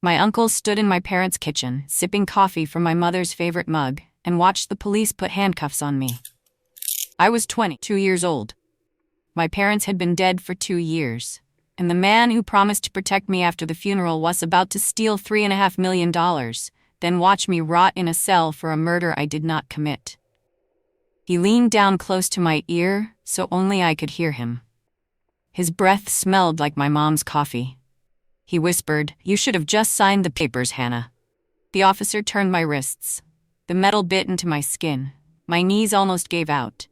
My uncle stood in my parents' kitchen, sipping coffee from my mother's favorite mug, and watched the police put handcuffs on me. I was 22 years old. My parents had been dead for 2 years, and the man who promised to protect me after the funeral was about to steal $3.5 million, then watch me rot in a cell for a murder I did not commit. He leaned down close to my ear, so only I could hear him. His breath smelled like my mom's coffee. He whispered, "You should have just signed the papers, Hannah." The officer turned my wrists. The metal bit into my skin. My knees almost gave out.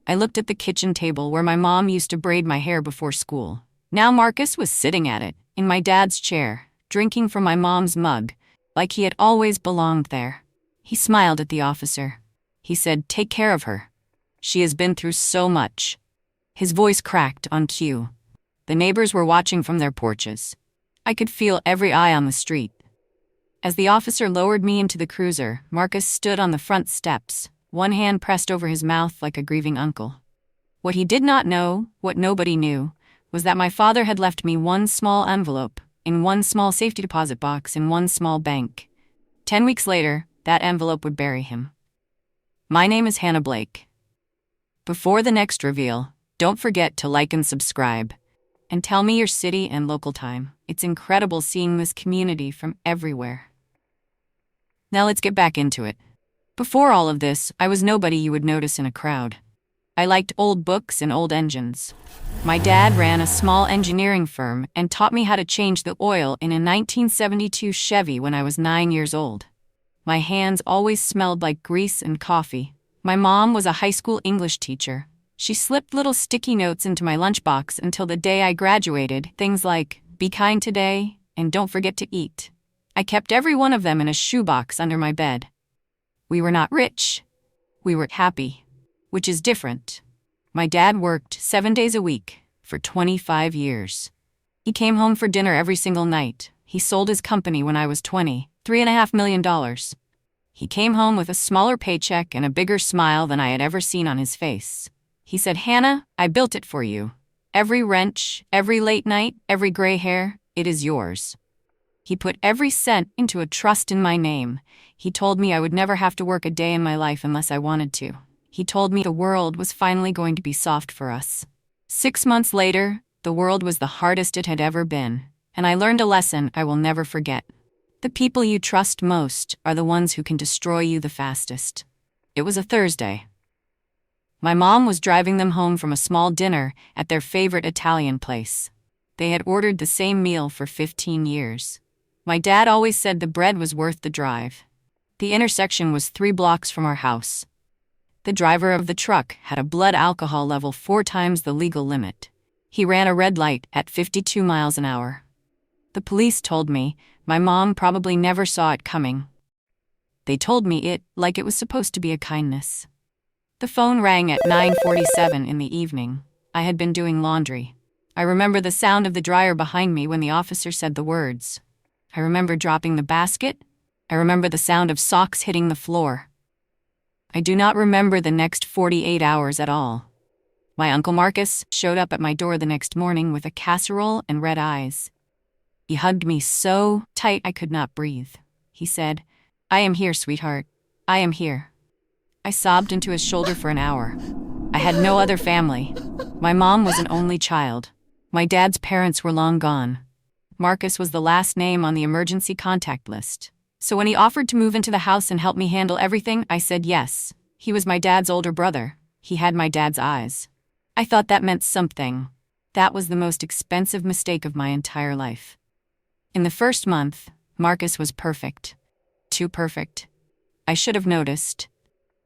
I looked at the kitchen table where my mom used to braid my hair before school. Now Marcus was sitting at it, in my dad's chair, drinking from my mom's mug, like he had always belonged there. He smiled at the officer. He said, "Take care of her. She has been through so much." His voice cracked on cue. The neighbors were watching from their porches. I could feel every eye on the street. As the officer lowered me into the cruiser, Marcus stood on the front steps, one hand pressed over his mouth like a grieving uncle. What he did not know, what nobody knew, was that my father had left me one small envelope, in one small safety deposit box in one small bank. 10 weeks later, that envelope would bury him. My name is Hannah Blake. Before the next reveal, don't forget to like and subscribe. And tell me your city and local time. It's incredible seeing this community from everywhere. Now let's get back into it. Before all of this, I was nobody you would notice in a crowd. I liked old books and old engines. My dad ran a small engineering firm and taught me how to change the oil in a 1972 Chevy when I was 9 years old. My hands always smelled like grease and coffee. My mom was a high school English teacher. She slipped little sticky notes into my lunchbox until the day I graduated, things like, "Be kind today," and "Don't forget to eat." I kept every one of them in a shoebox under my bed. We were not rich. We were happy, which is different. My dad worked 7 days a week for 25 years. He came home for dinner every single night. He sold his company when I was 20, $3.5 million. He came home with a smaller paycheck and a bigger smile than I had ever seen on his face. He said, "Hannah, I built it for you. Every wrench, every late night, every gray hair, it is yours." He put every cent into a trust in my name. He told me I would never have to work a day in my life unless I wanted to. He told me the world was finally going to be soft for us. 6 months later, the world was the hardest it had ever been, and I learned a lesson I will never forget. The people you trust most are the ones who can destroy you the fastest. It was a Thursday. My mom was driving them home from a small dinner at their favorite Italian place. They had ordered the same meal for 15 years. My dad always said the bread was worth the drive. The intersection was 3 blocks from our house. The driver of the truck had a blood alcohol level 4 times the legal limit. He ran a red light at 52 miles an hour. The police told me my mom probably never saw it coming. They told me it like it was supposed to be a kindness. The phone rang at 9:47 in the evening. I had been doing laundry. I remember the sound of the dryer behind me when the officer said the words. I remember dropping the basket. I remember the sound of socks hitting the floor. I do not remember the next 48 hours at all. My Uncle Marcus showed up at my door the next morning with a casserole and red eyes. He hugged me so tight I could not breathe. He said, "I am here, sweetheart. I am here." I sobbed into his shoulder for an hour. I had no other family. My mom was an only child. My dad's parents were long gone. Marcus was the last name on the emergency contact list. So when he offered to move into the house and help me handle everything, I said yes. He was my dad's older brother. He had my dad's eyes. I thought that meant something. That was the most expensive mistake of my entire life. In the first month, Marcus was perfect. Too perfect. I should have noticed.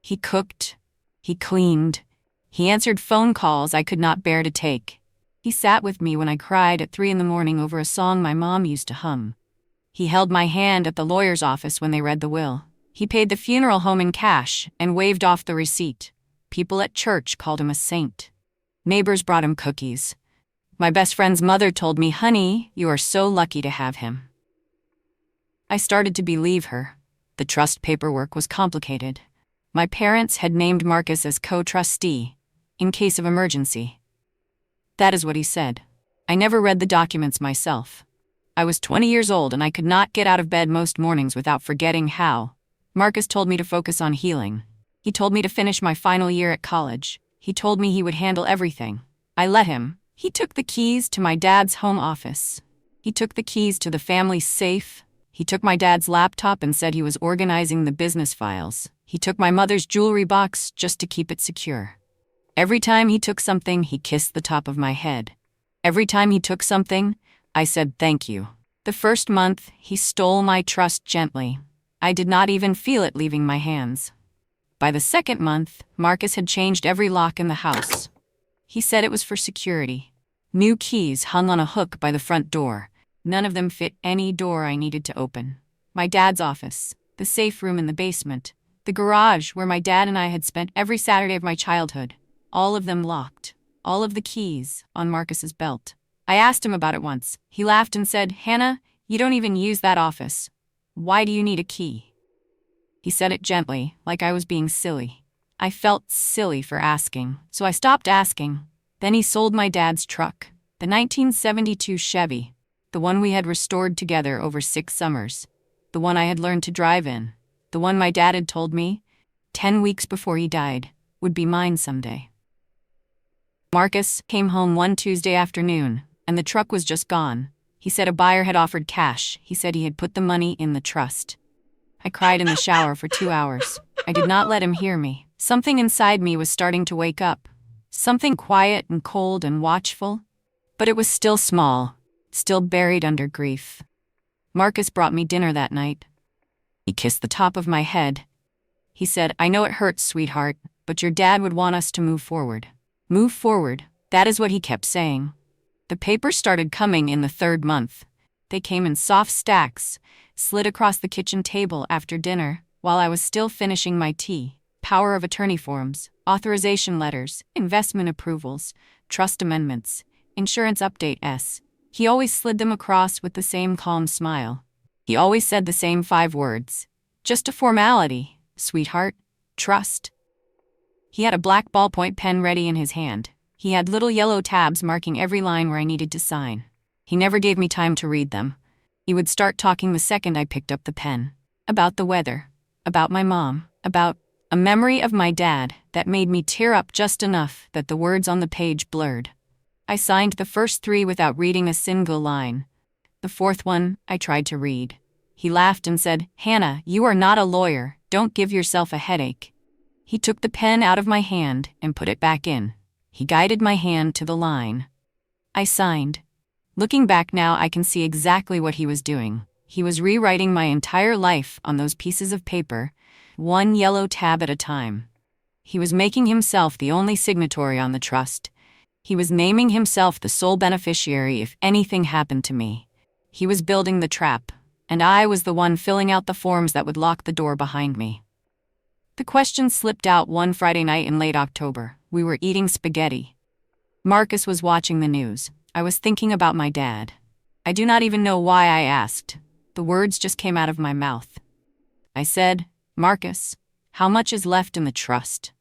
He cooked. He cleaned. He answered phone calls I could not bear to take. He sat with me when I cried at 3 a.m. over a song my mom used to hum. He held my hand at the lawyer's office when they read the will. He paid the funeral home in cash and waved off the receipt. People at church called him a saint. Neighbors brought him cookies. My best friend's mother told me, "Honey, you are so lucky to have him." I started to believe her. The trust paperwork was complicated. My parents had named Marcus as co-trustee, in case of emergency. That is what he said. I never read the documents myself. I was 20 years old and I could not get out of bed most mornings without forgetting how. Marcus told me to focus on healing. He told me to finish my final year at college. He told me he would handle everything. I let him. He took the keys to my dad's home office. He took the keys to the family safe. He took my dad's laptop and said he was organizing the business files. He took my mother's jewelry box just to keep it secure. Every time he took something, he kissed the top of my head. Every time he took something, I said thank you. The first month, he stole my trust gently. I did not even feel it leaving my hands. By the second month, Marcus had changed every lock in the house. He said it was for security. New keys hung on a hook by the front door. None of them fit any door I needed to open. My dad's office, the safe room in the basement, the garage where my dad and I had spent every Saturday of my childhood, all of them locked, all of the keys on Marcus's belt. I asked him about it once. He laughed and said, "Hannah, you don't even use that office. Why do you need a key?" He said it gently, like I was being silly. I felt silly for asking, so I stopped asking. Then he sold my dad's truck, the 1972 Chevy, the one we had restored together over 6 summers, the one I had learned to drive in, the one my dad had told me, 10 weeks before he died, would be mine someday. Marcus came home one Tuesday afternoon, and the truck was just gone. He said a buyer had offered cash. He said he had put the money in the trust. I cried in the shower for 2 hours. I did not let him hear me. Something inside me was starting to wake up. Something quiet and cold and watchful. But it was still small, still buried under grief. Marcus brought me dinner that night. He kissed the top of my head. He said, "I know it hurts, sweetheart, but your dad would want us to move forward." Move forward, that is what he kept saying. The papers started coming in the 3rd month. They came in soft stacks, slid across the kitchen table after dinner while I was still finishing my tea. Power of attorney forms, authorization letters, investment approvals, trust amendments, insurance updates. He always slid them across with the same calm smile. He always said the same 5 words. "Just a formality, sweetheart. Trust." He had a black ballpoint pen ready in his hand. He had little yellow tabs marking every line where I needed to sign. He never gave me time to read them. He would start talking the second I picked up the pen. About the weather, about my mom, about a memory of my dad that made me tear up just enough that the words on the page blurred. I signed the first 3 without reading a single line. The 4th one, I tried to read. He laughed and said, "Hannah, you are not a lawyer. Don't give yourself a headache." He took the pen out of my hand and put it back in. He guided my hand to the line. I signed. Looking back now, I can see exactly what he was doing. He was rewriting my entire life on those pieces of paper, one yellow tab at a time. He was making himself the only signatory on the trust. He was naming himself the sole beneficiary if anything happened to me. He was building the trap, and I was the one filling out the forms that would lock the door behind me. The question slipped out one Friday night in late October. We were eating spaghetti. Marcus was watching the news. I was thinking about my dad. I do not even know why I asked. The words just came out of my mouth. I said, "Marcus, how much is left in the trust?"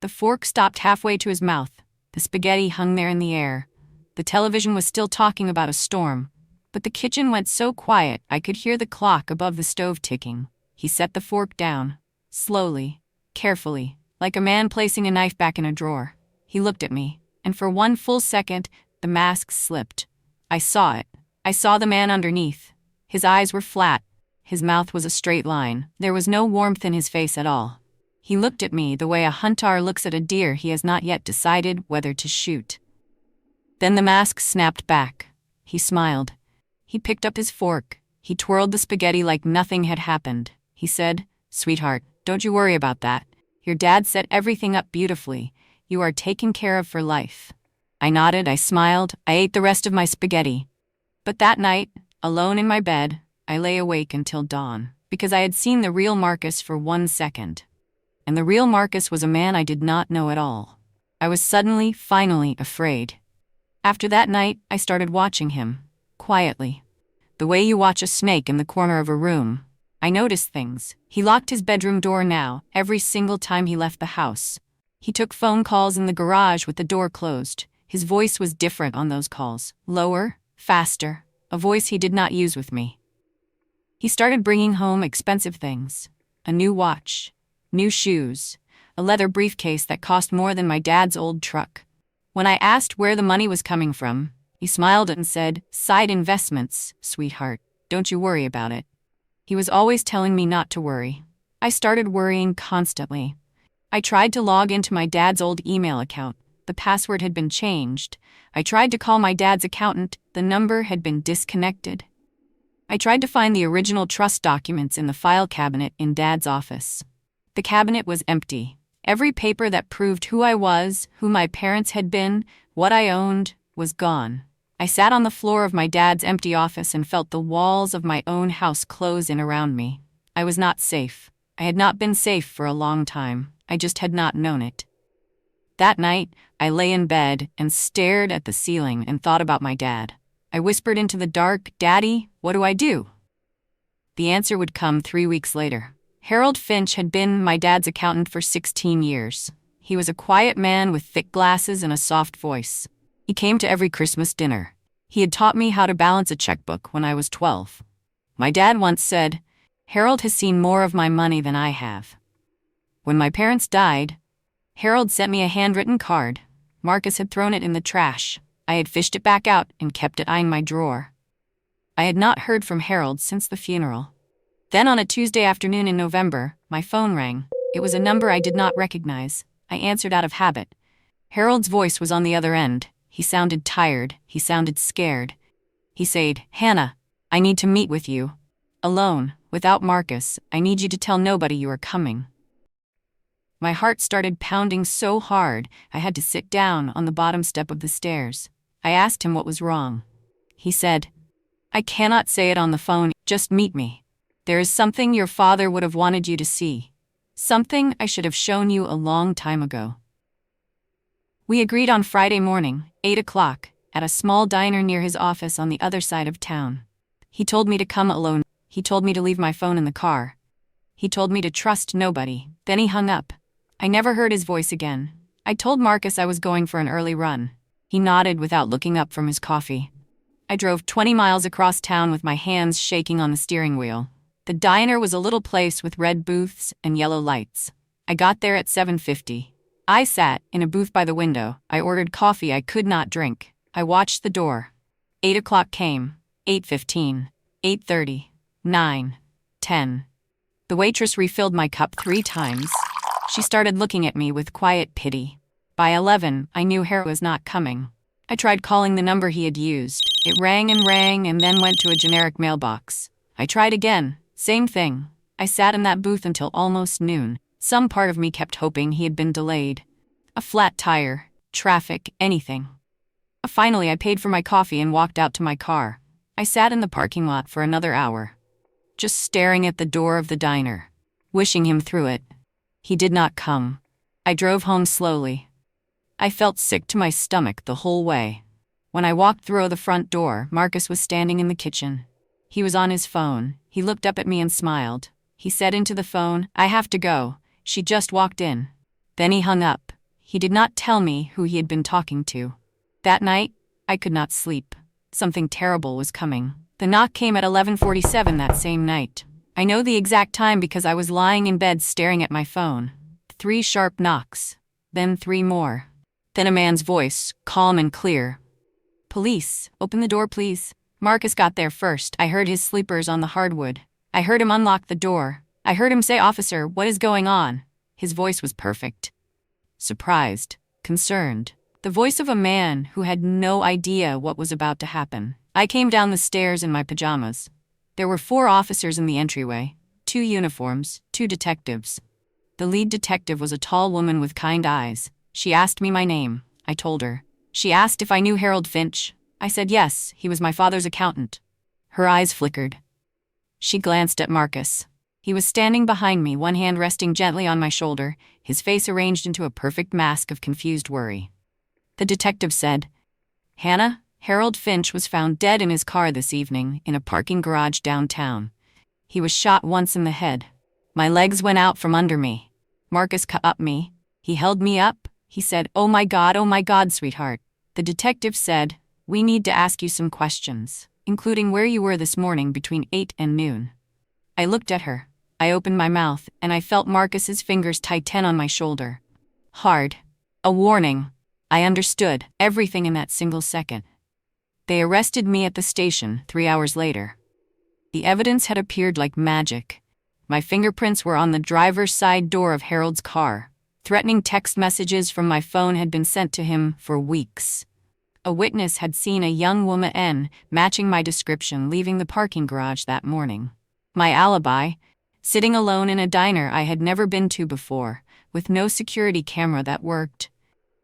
The fork stopped halfway to his mouth. The spaghetti hung there in the air. The television was still talking about a storm, but the kitchen went so quiet I could hear the clock above the stove ticking. He set the fork down, slowly, carefully, like a man placing a knife back in a drawer. He looked at me, and for one full second, the mask slipped. I saw it. I saw the man underneath. His eyes were flat. His mouth was a straight line. There was no warmth in his face at all. He looked at me the way a hunter looks at a deer he has not yet decided whether to shoot. Then the mask snapped back. He smiled. He picked up his fork. He twirled the spaghetti like nothing had happened. He said, "Sweetheart, don't you worry about that. Your dad set everything up beautifully. You are taken care of for life." I nodded, I smiled, I ate the rest of my spaghetti. But that night, alone in my bed, I lay awake until dawn, because I had seen the real Marcus for 1 second. And the real Marcus was a man I did not know at all. I was suddenly, finally, afraid. After that night, I started watching him, quietly. The way you watch a snake in the corner of a room. I noticed things. He locked his bedroom door now, every single time he left the house. He took phone calls in the garage with the door closed. His voice was different on those calls. Lower, faster, a voice he did not use with me. He started bringing home expensive things: a new watch, new shoes, a leather briefcase that cost more than my dad's old truck. When I asked where the money was coming from, he smiled and said, "Side investments, sweetheart. Don't you worry about it." He was always telling me not to worry. I started worrying constantly. I tried to log into my dad's old email account. The password had been changed. I tried to call my dad's accountant. The number had been disconnected. I tried to find the original trust documents in the file cabinet in Dad's office. The cabinet was empty. Every paper that proved who I was, who my parents had been, what I owned, was gone. I sat on the floor of my dad's empty office and felt the walls of my own house close in around me. I was not safe. I had not been safe for a long time. I just had not known it. That night, I lay in bed and stared at the ceiling and thought about my dad. I whispered into the dark, "Daddy, what do I do?" The answer would come 3 weeks later. Harold Finch had been my dad's accountant for 16 years. He was a quiet man with thick glasses and a soft voice. He came to every Christmas dinner. He had taught me how to balance a checkbook when I was 12. My dad once said, "Harold has seen more of my money than I have." When my parents died, Harold sent me a handwritten card. Marcus had thrown it in the trash. I had fished it back out and kept it in my drawer. I had not heard from Harold since the funeral. Then on a Tuesday afternoon in November, my phone rang. It was a number I did not recognize. I answered out of habit. Harold's voice was on the other end. He sounded tired. He sounded scared. He said, "Hannah, I need to meet with you. Alone, without Marcus. I need you to tell nobody you are coming." My heart started pounding so hard, I had to sit down on the bottom step of the stairs. I asked him what was wrong. He said, "I cannot say it on the phone. Just meet me. There is something your father would have wanted you to see. Something I should have shown you a long time ago." We agreed on Friday morning, 8 o'clock, at a small diner near his office on the other side of town. He told me to come alone. He told me to leave my phone in the car. He told me to trust nobody. Then he hung up. I never heard his voice again. I told Marcus I was going for an early run. He nodded without looking up from his coffee. I drove 20 miles across town with my hands shaking on the steering wheel. The diner was a little place with red booths and yellow lights. I got there at 7:50. I sat in a booth by the window. I ordered coffee I could not drink. I watched the door. 8 o'clock came. 8:15. 8:30. 9. 10. The waitress refilled my cup 3 times. She started looking at me with quiet pity. By 11, I knew Harold was not coming. I tried calling the number he had used. It rang and then went to a generic mailbox. I tried again. Same thing. I sat in that booth until almost noon. Some part of me kept hoping he had been delayed. A flat tire, traffic, anything. Finally, I paid for my coffee and walked out to my car. I sat in the parking lot for another hour, just staring at the door of the diner, wishing him through it. He did not come. I drove home slowly. I felt sick to my stomach the whole way. When I walked through the front door, Marcus was standing in the kitchen. He was on his phone. He looked up at me and smiled. He said into the phone, "I have to go. She just walked in." Then he hung up. He did not tell me who he had been talking to. That night, I could not sleep. Something terrible was coming. The knock came at 11:47 that same night. I know the exact time because I was lying in bed staring at my phone. 3 sharp knocks. Then 3 more. Then a man's voice, calm and clear. "Police, open the door please." Marcus got there first. I heard his sleepers on the hardwood. I heard him unlock the door. I heard him say, "Officer, what is going on?" His voice was perfect. Surprised, concerned. The voice of a man who had no idea what was about to happen. I came down the stairs in my pajamas. There were 4 officers in the entryway, 2 uniforms, 2 detectives. The lead detective was a tall woman with kind eyes. She asked me my name. I told her. She asked if I knew Harold Finch. I said yes, he was my father's accountant. Her eyes flickered. She glanced at Marcus. He was standing behind me, one hand resting gently on my shoulder, his face arranged into a perfect mask of confused worry. The detective said, "Hannah, Harold Finch was found dead in his car this evening in a parking garage downtown. He was shot once in the head. My legs went out from under me. Marcus cut up me. He held me up. He said, oh my God, sweetheart." The detective said, "We need to ask you some questions." including where you were this morning between 8 and noon. I looked at her. I opened my mouth, and I felt Marcus's fingers tighten on my shoulder. Hard. A warning. I understood everything in that single second. They arrested me at the station 3 hours later. The evidence had appeared like magic. My fingerprints were on the driver's side door of Harold's car. Threatening text messages from my phone had been sent to him for weeks. A witness had seen a young woman matching my description leaving the parking garage that morning. My alibi, sitting alone in a diner I had never been to before, with no security camera that worked,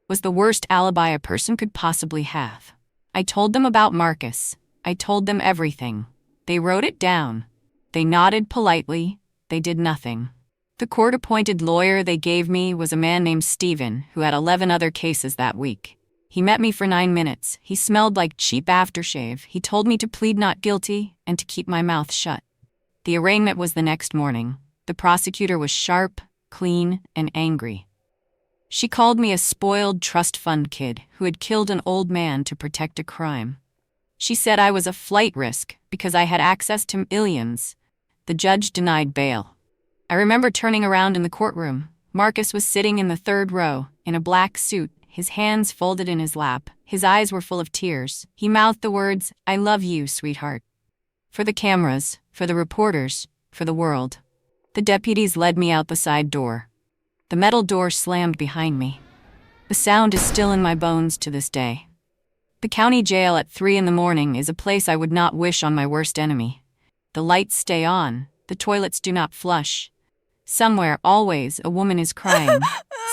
was the worst alibi a person could possibly have. I told them about Marcus. I told them everything. They wrote it down. They nodded politely. They did nothing. The court-appointed lawyer they gave me was a man named Stephen, who had 11 other cases that week. He met me for 9 minutes. He smelled like cheap aftershave. He told me to plead not guilty and to keep my mouth shut. The arraignment was the next morning. The prosecutor was sharp, clean, and angry. She called me a spoiled trust fund kid who had killed an old man to protect a crime. She said I was a flight risk because I had access to millions. The judge denied bail. I remember turning around in the courtroom. Marcus was sitting in the third row, in a black suit, his hands folded in his lap. His eyes were full of tears. He mouthed the words, "I love you, sweetheart." For the cameras, for the reporters, for the world. The deputies led me out the side door. The metal door slammed behind me. The sound is still in my bones to this day. The county jail at 3 a.m. is a place I would not wish on my worst enemy. The lights stay on. The toilets do not flush. Somewhere, always, a woman is crying.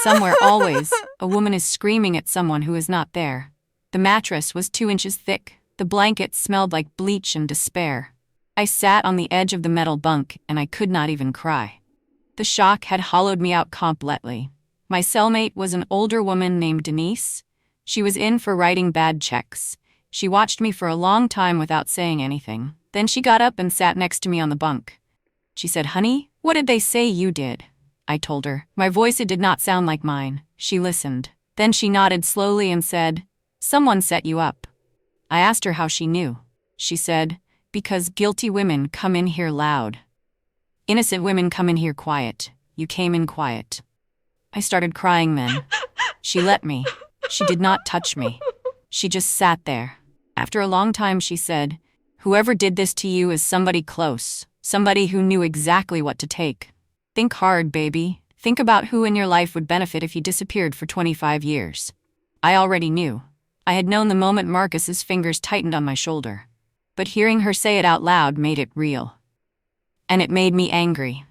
Somewhere, always, a woman is screaming at someone who is not there. The mattress was 2 inches thick. The blanket smelled like bleach and despair. I sat on the edge of the metal bunk, and I could not even cry. The shock had hollowed me out completely. My cellmate was an older woman named Denise. She was in for writing bad checks. She watched me for a long time without saying anything. Then she got up and sat next to me on the bunk. She said, "Honey, what did they say you did?" I told her. My voice, it did not sound like mine. She listened. Then she nodded slowly and said, "Someone set you up." I asked her how she knew. She said, "Because guilty women come in here loud. Innocent women come in here quiet. You came in quiet." I started crying then. She let me. She did not touch me. She just sat there. After a long time she said, "Whoever did this to you is somebody close, somebody who knew exactly what to take. Think hard, baby. Think about who in your life would benefit if you disappeared for 25 years. I already knew. I had known the moment Marcus's fingers tightened on my shoulder. But hearing her say it out loud made it real. And it made me angry.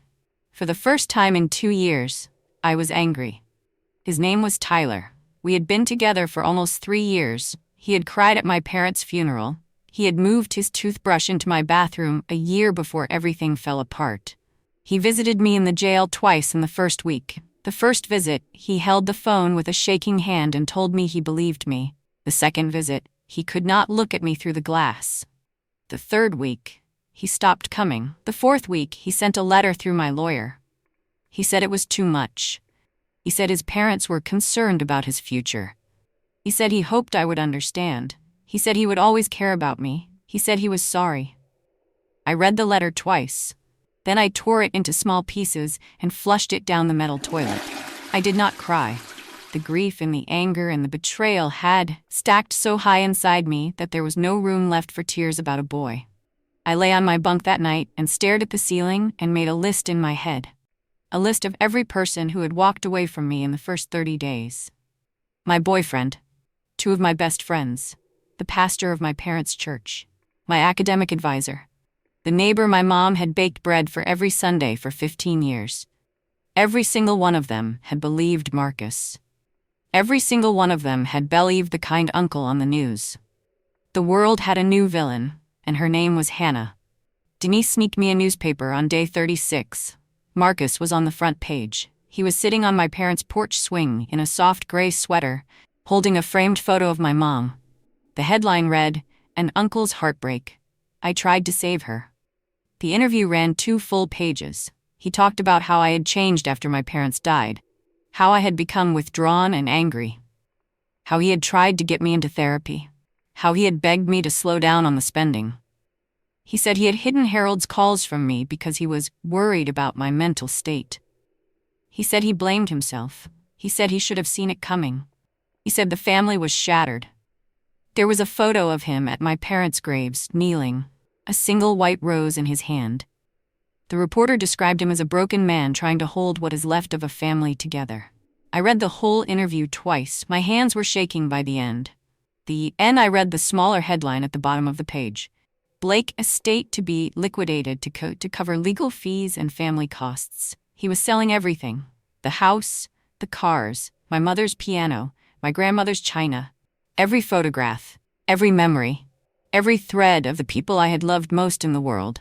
For the first time in 2 years, I was angry. His name was Tyler. We had been together for almost 3 years. He had cried at my parents' funeral. He had moved his toothbrush into my bathroom a year before everything fell apart. He visited me in the jail twice in the first week. The first visit, he held the phone with a shaking hand and told me he believed me. The second visit, he could not look at me through the glass. The third week, he stopped coming. The fourth week, he sent a letter through my lawyer. He said it was too much. He said his parents were concerned about his future. He said he hoped I would understand. He said he would always care about me. He said he was sorry. I read the letter twice. Then I tore it into small pieces and flushed it down the metal toilet. I did not cry. The grief and the anger and the betrayal had stacked so high inside me that there was no room left for tears about a boy. I lay on my bunk that night and stared at the ceiling and made a list in my head. A list of every person who had walked away from me in the first 30 days. My boyfriend, 2 of my best friends, the pastor of my parents' church, my academic advisor, the neighbor my mom had baked bread for every Sunday for 15 years. Every single one of them had believed Marcus. Every single one of them had believed the kind uncle on the news. The world had a new villain, and her name was Hannah. Denise sneaked me a newspaper on day 36. Marcus was on the front page. He was sitting on my parents' porch swing in a soft gray sweater, holding a framed photo of my mom. The headline read, "An Uncle's Heartbreak. I tried to save her." The interview ran 2 full pages. He talked about how I had changed after my parents died, how I had become withdrawn and angry, how he had tried to get me into therapy, how he had begged me to slow down on the spending. He said he had hidden Harold's calls from me because he was worried about my mental state. He said he blamed himself. He said he should have seen it coming. He said the family was shattered. There was a photo of him at my parents' graves, kneeling, a single white rose in his hand. The reporter described him as a broken man trying to hold what is left of a family together. I read the whole interview twice. My hands were shaking by the end. I read the smaller headline at the bottom of the page. Blake estate to be liquidated to cover legal fees and family costs. He was selling everything. The house, the cars, my mother's piano, my grandmother's china, every photograph, every memory, every thread of the people I had loved most in the world.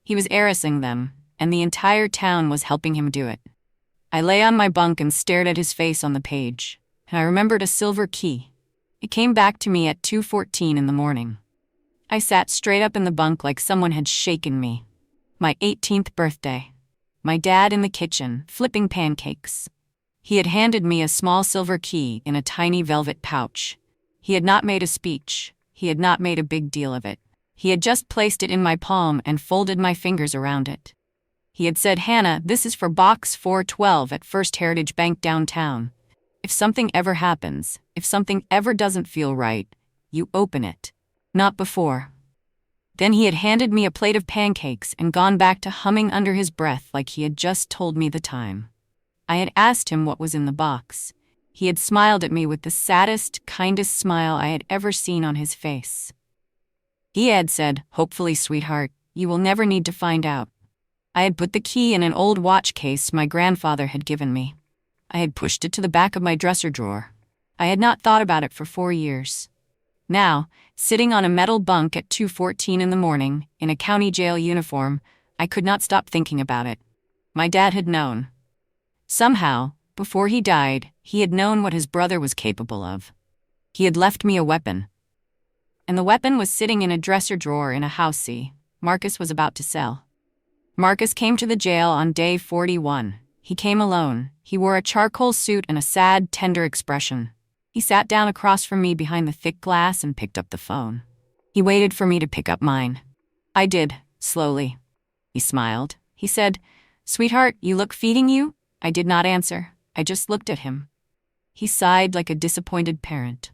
He was heiressing them, and the entire town was helping him do it. I lay on my bunk and stared at his face on the page, and I remembered a silver key. It came back to me at 2:14 in the morning. I sat straight up in the bunk like someone had shaken me. My 18th birthday. My dad in the kitchen, flipping pancakes. He had handed me a small silver key in a tiny velvet pouch. He had not made a speech. He had not made a big deal of it. He had just placed it in my palm and folded my fingers around it. He had said, "Hannah, this is for box 412 at First Heritage Bank downtown. If something ever happens, if something ever doesn't feel right, you open it. Not before." Then he had handed me a plate of pancakes and gone back to humming under his breath like he had just told me the time. I had asked him what was in the box. He had smiled at me with the saddest, kindest smile I had ever seen on his face. He had said, "Hopefully, sweetheart, you will never need to find out." I had put the key in an old watch case my grandfather had given me. I had pushed it to the back of my dresser drawer. I had not thought about it for 4 years. Now, sitting on a metal bunk at 2:14 in the morning, in a county jail uniform, I could not stop thinking about it. My dad had known. Somehow, before he died, he had known what his brother was capable of. He had left me a weapon. And the weapon was sitting in a dresser drawer in a house Marcus was about to sell. Marcus came to the jail on day 41. He came alone. He wore a charcoal suit and a sad, tender expression. He sat down across from me behind the thick glass and picked up the phone. He waited for me to pick up mine. I did, slowly. He smiled. He said, "Sweetheart, you look feeding you?" I did not answer. I just looked at him. He sighed like a disappointed parent.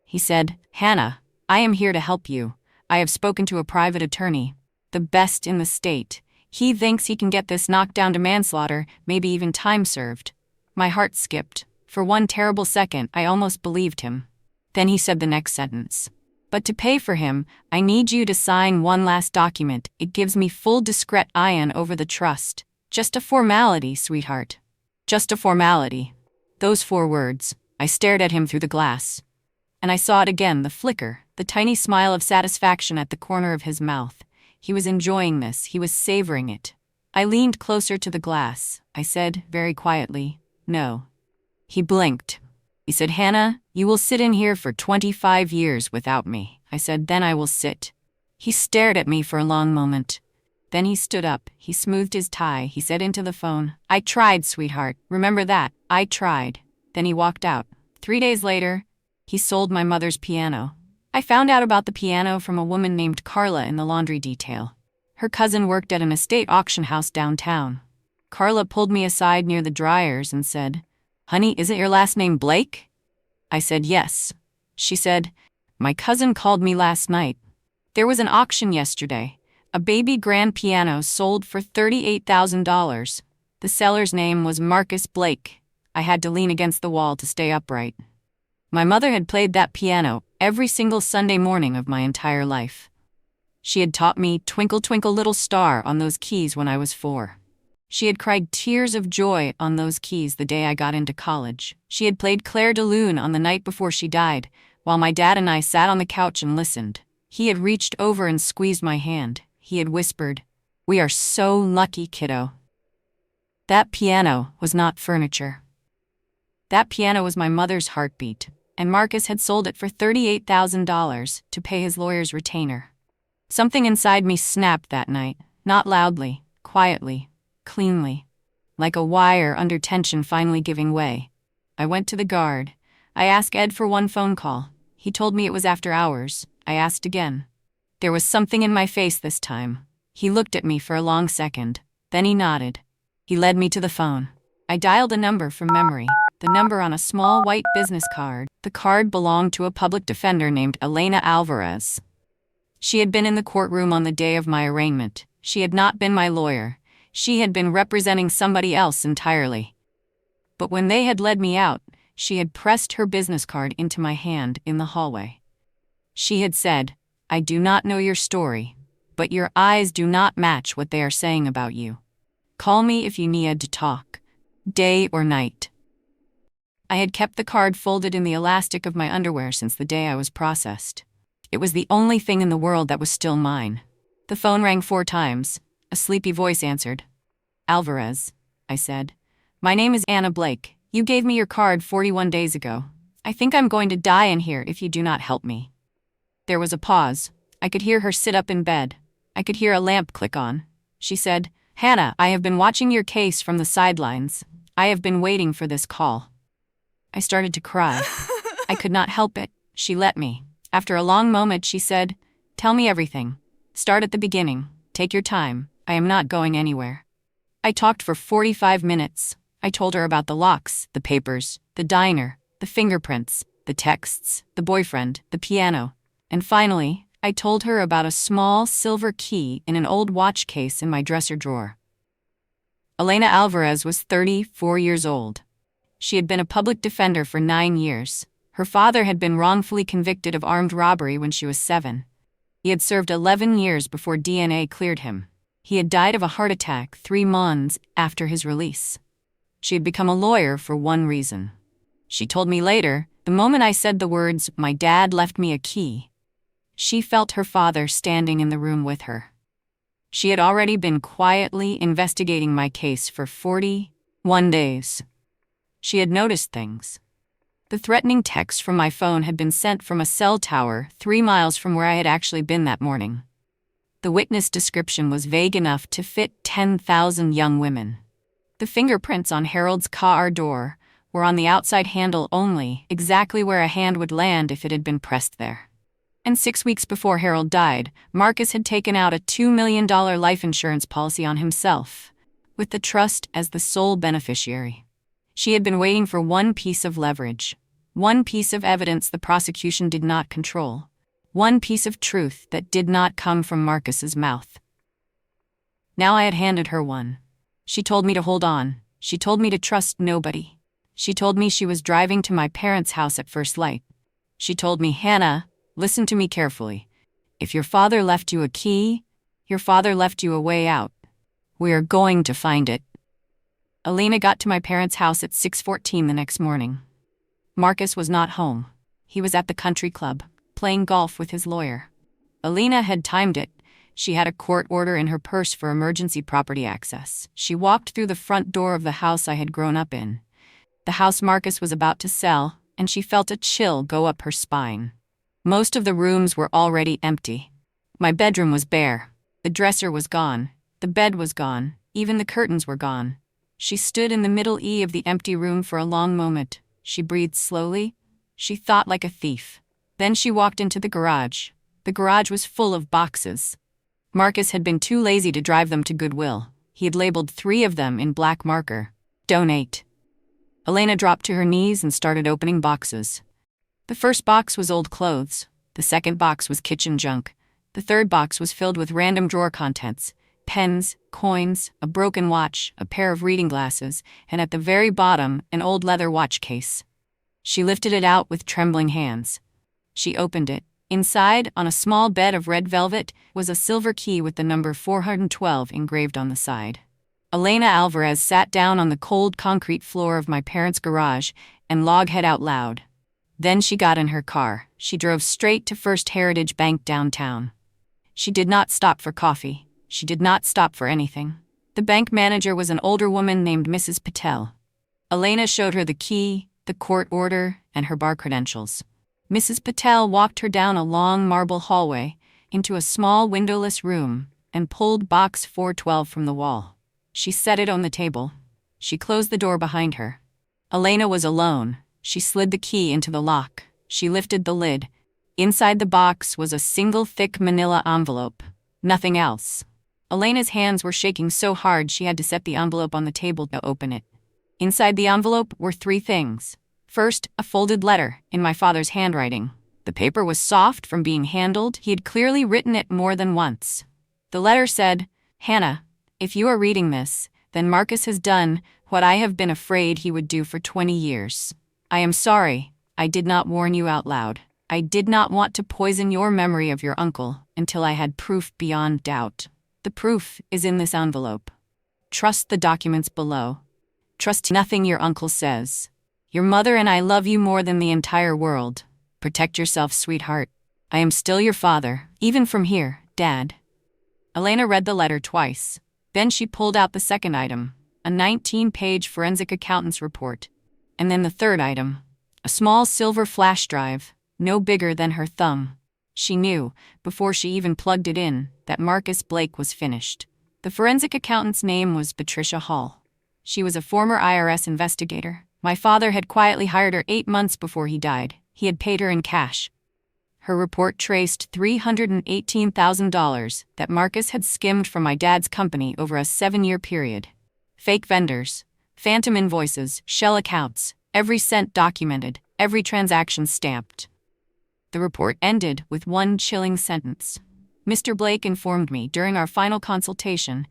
He said, "Hannah, I am here to help you. I have spoken to a private attorney, the best in the state. He thinks he can get this knocked down to manslaughter, maybe even time served." My heart skipped. For one terrible second, I almost believed him. Then he said the next sentence. "But to pay for him, I need you to sign one last document. It gives me full discretion over the trust. Just a formality, sweetheart. Just a formality." Those 4 words. I stared at him through the glass. And I saw it again, the flicker, the tiny smile of satisfaction at the corner of his mouth. He was enjoying this. He was savoring it. I leaned closer to the glass. I said, very quietly, "No." He blinked. He said, "Hannah, you will sit in here for 25 years without me." I said, "Then I will sit." He stared at me for a long moment. Then he stood up. He smoothed his tie. He said into the phone, "I tried, sweetheart. Remember that. I tried." Then he walked out. 3 days later, he sold my mother's piano. I found out about the piano from a woman named Carla in the laundry detail. Her cousin worked at an estate auction house downtown. Carla pulled me aside near the dryers and said, "Honey, isn't your last name Blake?" I said, "Yes." She said, "My cousin called me last night. There was an auction yesterday. A baby grand piano sold for $38,000. The seller's name was Marcus Blake." I had to lean against the wall to stay upright. My mother had played that piano every single Sunday morning of my entire life. She had taught me Twinkle Twinkle Little Star on those keys when I was 4. She had cried tears of joy on those keys the day I got into college. She had played Claire de Lune on the night before she died, while my dad and I sat on the couch and listened. He had reached over and squeezed my hand. He had whispered, "We are so lucky, kiddo." That piano was not furniture. That piano was my mother's heartbeat, and Marcus had sold it for $38,000 to pay his lawyer's retainer. Something inside me snapped that night, not loudly, quietly, cleanly, like a wire under tension finally giving way. I went to the guard. I asked Ed for one phone call. He told me it was after hours. I asked again. There was something in my face this time. He looked at me for a long second. Then he nodded. He led me to the phone. I dialed a number from memory, the number on a small white business card. The card belonged to a public defender named Elena Alvarez. She had been in the courtroom on the day of my arraignment. She had not been my lawyer. She had been representing somebody else entirely. But when they had led me out, she had pressed her business card into my hand in the hallway. She had said, "I do not know your story, but your eyes do not match what they are saying about you. Call me if you need to talk, day or night." I had kept the card folded in the elastic of my underwear since the day I was processed. It was the only thing in the world that was still mine. The phone rang 4 times. A sleepy voice answered. "Alvarez," I said. "My name is Anna Blake. You gave me your card 41 days ago. I think I'm going to die in here if you do not help me." There was a pause. I could hear her sit up in bed. I could hear a lamp click on. She said, "Hannah, I have been watching your case from the sidelines. I have been waiting for this call." I started to cry. I could not help it. She let me. After a long moment, she said, "Tell me everything. Start at the beginning. Take your time. I am not going anywhere." I talked for 45 minutes. I told her about the locks, the papers, the diner, the fingerprints, the texts, the boyfriend, the piano. And finally, I told her about a small silver key in an old watch case in my dresser drawer. Elena Alvarez was 34 years old. She had been a public defender for 9 years. Her father had been wrongfully convicted of armed robbery when she was 7. He had served 11 years before DNA cleared him. He had died of a heart attack 3 months after his release. She had become a lawyer for one reason. She told me later, the moment I said the words, "My dad left me a key," she felt her father standing in the room with her. She had already been quietly investigating my case for 41 days. She had noticed things. The threatening text from my phone had been sent from a cell tower 3 miles from where I had actually been that morning. The witness description was vague enough to fit 10,000 young women. The fingerprints on Harold's car door were on the outside handle only, exactly where a hand would land if it had been pressed there. And 6 weeks before Harold died, Marcus had taken out a $2 million life insurance policy on himself, with the trust as the sole beneficiary. She had been waiting for one piece of leverage, one piece of evidence the prosecution did not control, one piece of truth that did not come from Marcus's mouth. Now I had handed her one. She told me to hold on. She told me to trust nobody. She told me she was driving to my parents' house at first light. She told me, "Hannah, listen to me carefully. If your father left you a key, your father left you a way out. We are going to find it." Elena got to my parents' house at 6:14 the next morning. Marcus was not home. He was at the country club, playing golf with his lawyer. Elena had timed it. She had a court order in her purse for emergency property access. She walked through the front door of the house I had grown up in. The house Marcus was about to sell, and she felt a chill go up her spine. Most of the rooms were already empty. My bedroom was bare. The dresser was gone. The bed was gone. Even the curtains were gone. She stood in the middle of the empty room for a long moment. She breathed slowly. She thought like a thief. Then she walked into the garage. The garage was full of boxes. Marcus had been too lazy to drive them to Goodwill. He had labeled 3 of them in black marker, "Donate." Elena dropped to her knees and started opening boxes. The first box was old clothes. The second box was kitchen junk. The third box was filled with random drawer contents, pens, coins, a broken watch, a pair of reading glasses, and at the very bottom, an old leather watch case. She lifted it out with trembling hands. She opened it. Inside, on a small bed of red velvet, was a silver key with the number 412 engraved on the side. Elena Alvarez sat down on the cold concrete floor of my parents' garage and loghead out loud. Then she got in her car. She drove straight to First Heritage Bank downtown. She did not stop for coffee. She did not stop for anything. The bank manager was an older woman named Mrs. Patel. Elena showed her the key, the court order, and her bar credentials. Mrs. Patel walked her down a long marble hallway into a small windowless room and pulled box 412 from the wall. She set it on the table. She closed the door behind her. Elena was alone. She slid the key into the lock. She lifted the lid. Inside the box was a single thick manila envelope. Nothing else. Elena's hands were shaking so hard she had to set the envelope on the table to open it. Inside the envelope were 3 things. First, a folded letter in my father's handwriting. The paper was soft from being handled. He had clearly written it more than once. The letter said, "Hannah, if you are reading this, then Marcus has done what I have been afraid he would do for 20 years. I am sorry. I did not warn you out loud. I did not want to poison your memory of your uncle until I had proof beyond doubt. The proof is in this envelope. Trust the documents below. Trust nothing your uncle says. Your mother and I love you more than the entire world. Protect yourself, sweetheart. I am still your father, even from here, Dad." Elena read the letter twice. Then she pulled out the second item, a 19-page forensic accountant's report. And then the third item, a small silver flash drive, no bigger than her thumb. She knew, before she even plugged it in, that Marcus Blake was finished. The forensic accountant's name was Patricia Hall. She was a former IRS investigator. My father had quietly hired her 8 months before he died. He had paid her in cash. Her report traced $318,000 that Marcus had skimmed from my dad's company over a 7-year period. Fake vendors, phantom invoices, shell accounts, every cent documented, every transaction stamped. The report ended with one chilling sentence. Mr. Blake informed me during our final consultation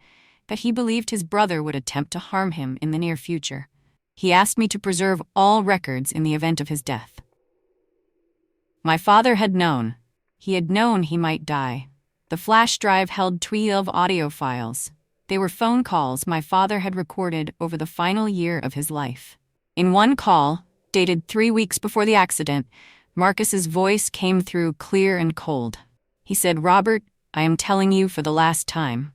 that he believed his brother would attempt to harm him in the near future. He asked me to preserve all records in the event of his death. My father had known. He had known he might die. The flash drive held 12 audio files. They were phone calls my father had recorded over the final year of his life. In one call, dated 3 weeks before the accident, Marcus's voice came through clear and cold. He said, "Robert, I am telling you for the last time.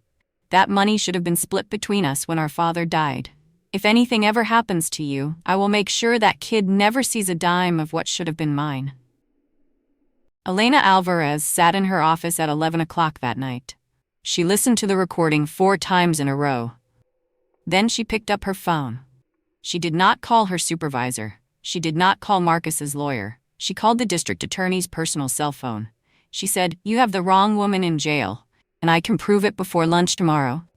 That money should have been split between us when our father died. If anything ever happens to you, I will make sure that kid never sees a dime of what should have been mine." Elena Alvarez sat in her office at 11 o'clock that night. She listened to the recording 4 times in a row. Then she picked up her phone. She did not call her supervisor. She did not call Marcus's lawyer. She called the district attorney's personal cell phone. She said, "You have the wrong woman in jail, and I can prove it before lunch tomorrow."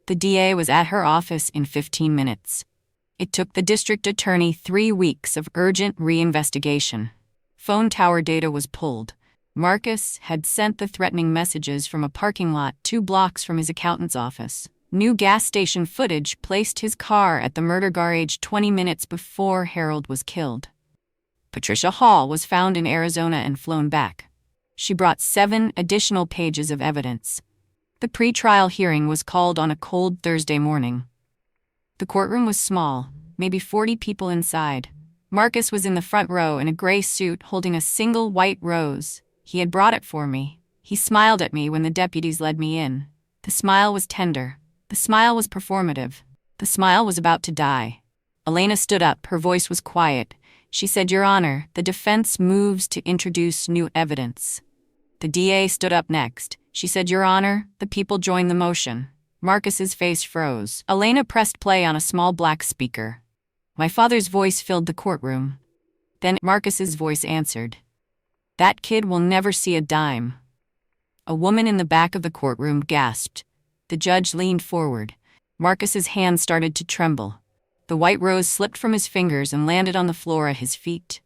The DA was at her office in 15 minutes. It took the district attorney 3 weeks of urgent reinvestigation. Phone tower data was pulled. Marcus had sent the threatening messages from a parking lot 2 blocks from his accountant's office. New gas station footage placed his car at the murder garage 20 minutes before Harold was killed. Patricia Hall was found in Arizona and flown back. She brought 7 additional pages of evidence. The pre-trial hearing was called on a cold Thursday morning. The courtroom was small, maybe 40 people inside. Marcus was in the front row in a gray suit holding a single white rose. He had brought it for me. He smiled at me when the deputies led me in. The smile was tender. The smile was performative. The smile was about to die. Elena stood up. Her voice was quiet. She said, "Your Honor, the defense moves to introduce new evidence." The DA stood up next. She said, "Your Honor, the people joined the motion." Marcus's face froze. Elena pressed play on a small black speaker. My father's voice filled the courtroom. Then Marcus's voice answered. "That kid will never see a dime." A woman in the back of the courtroom gasped. The judge leaned forward. Marcus's hand started to tremble. The white rose slipped from his fingers and landed on the floor at his feet.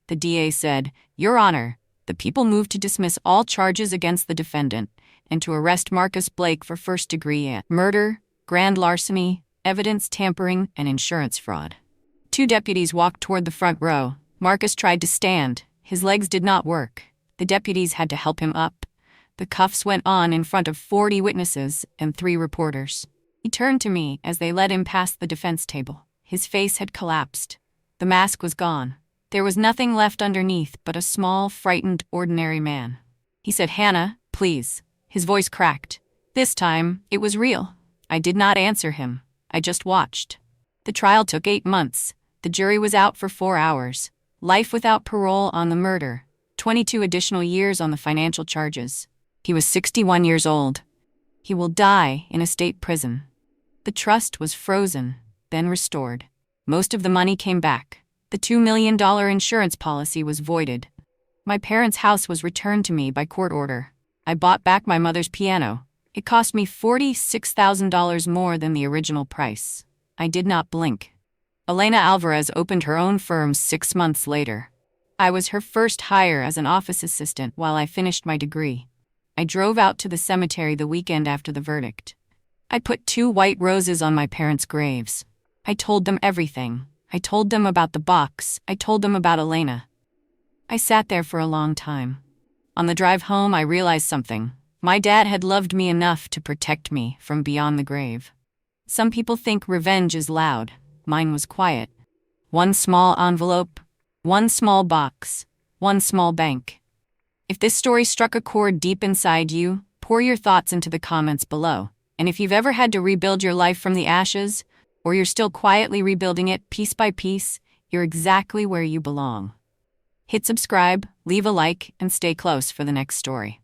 The DA said, "Your Honor, the people move to dismiss all charges against the defendant and to arrest Marcus Blake for first-degree murder, grand larceny, evidence tampering, and insurance fraud." 2 deputies walked toward the front row. Marcus tried to stand. His legs did not work. The deputies had to help him up. The cuffs went on in front of 40 witnesses and 3 reporters. He turned to me as they led him past the defense table. His face had collapsed. The mask was gone. There was nothing left underneath but a small, frightened, ordinary man. He said, "Hannah, please." His voice cracked. This time, it was real. I did not answer him. I just watched. The trial took 8 months. The jury was out for 4 hours. Life without parole on the murder. 22 additional years on the financial charges. He was 61 years old. He will die in a state prison. The trust was frozen, then restored. Most of the money came back. The $2 million insurance policy was voided. My parents' house was returned to me by court order. I bought back my mother's piano. It cost me $46,000 more than the original price. I did not blink. Elena Alvarez opened her own firm 6 months later. I was her first hire as an office assistant while I finished my degree. I drove out to the cemetery the weekend after the verdict. I put 2 white roses on my parents' graves. I told them everything. I told them about the box. I told them about Elena. I sat there for a long time. On the drive home, I realized something. My dad had loved me enough to protect me from beyond the grave. Some people think revenge is loud. Mine was quiet. 1 small envelope, 1 small box, 1 small bank. If this story struck a chord deep inside you, pour your thoughts into the comments below. And if you've ever had to rebuild your life from the ashes, or you're still quietly rebuilding it piece by piece, you're exactly where you belong. Hit subscribe, leave a like, and stay close for the next story.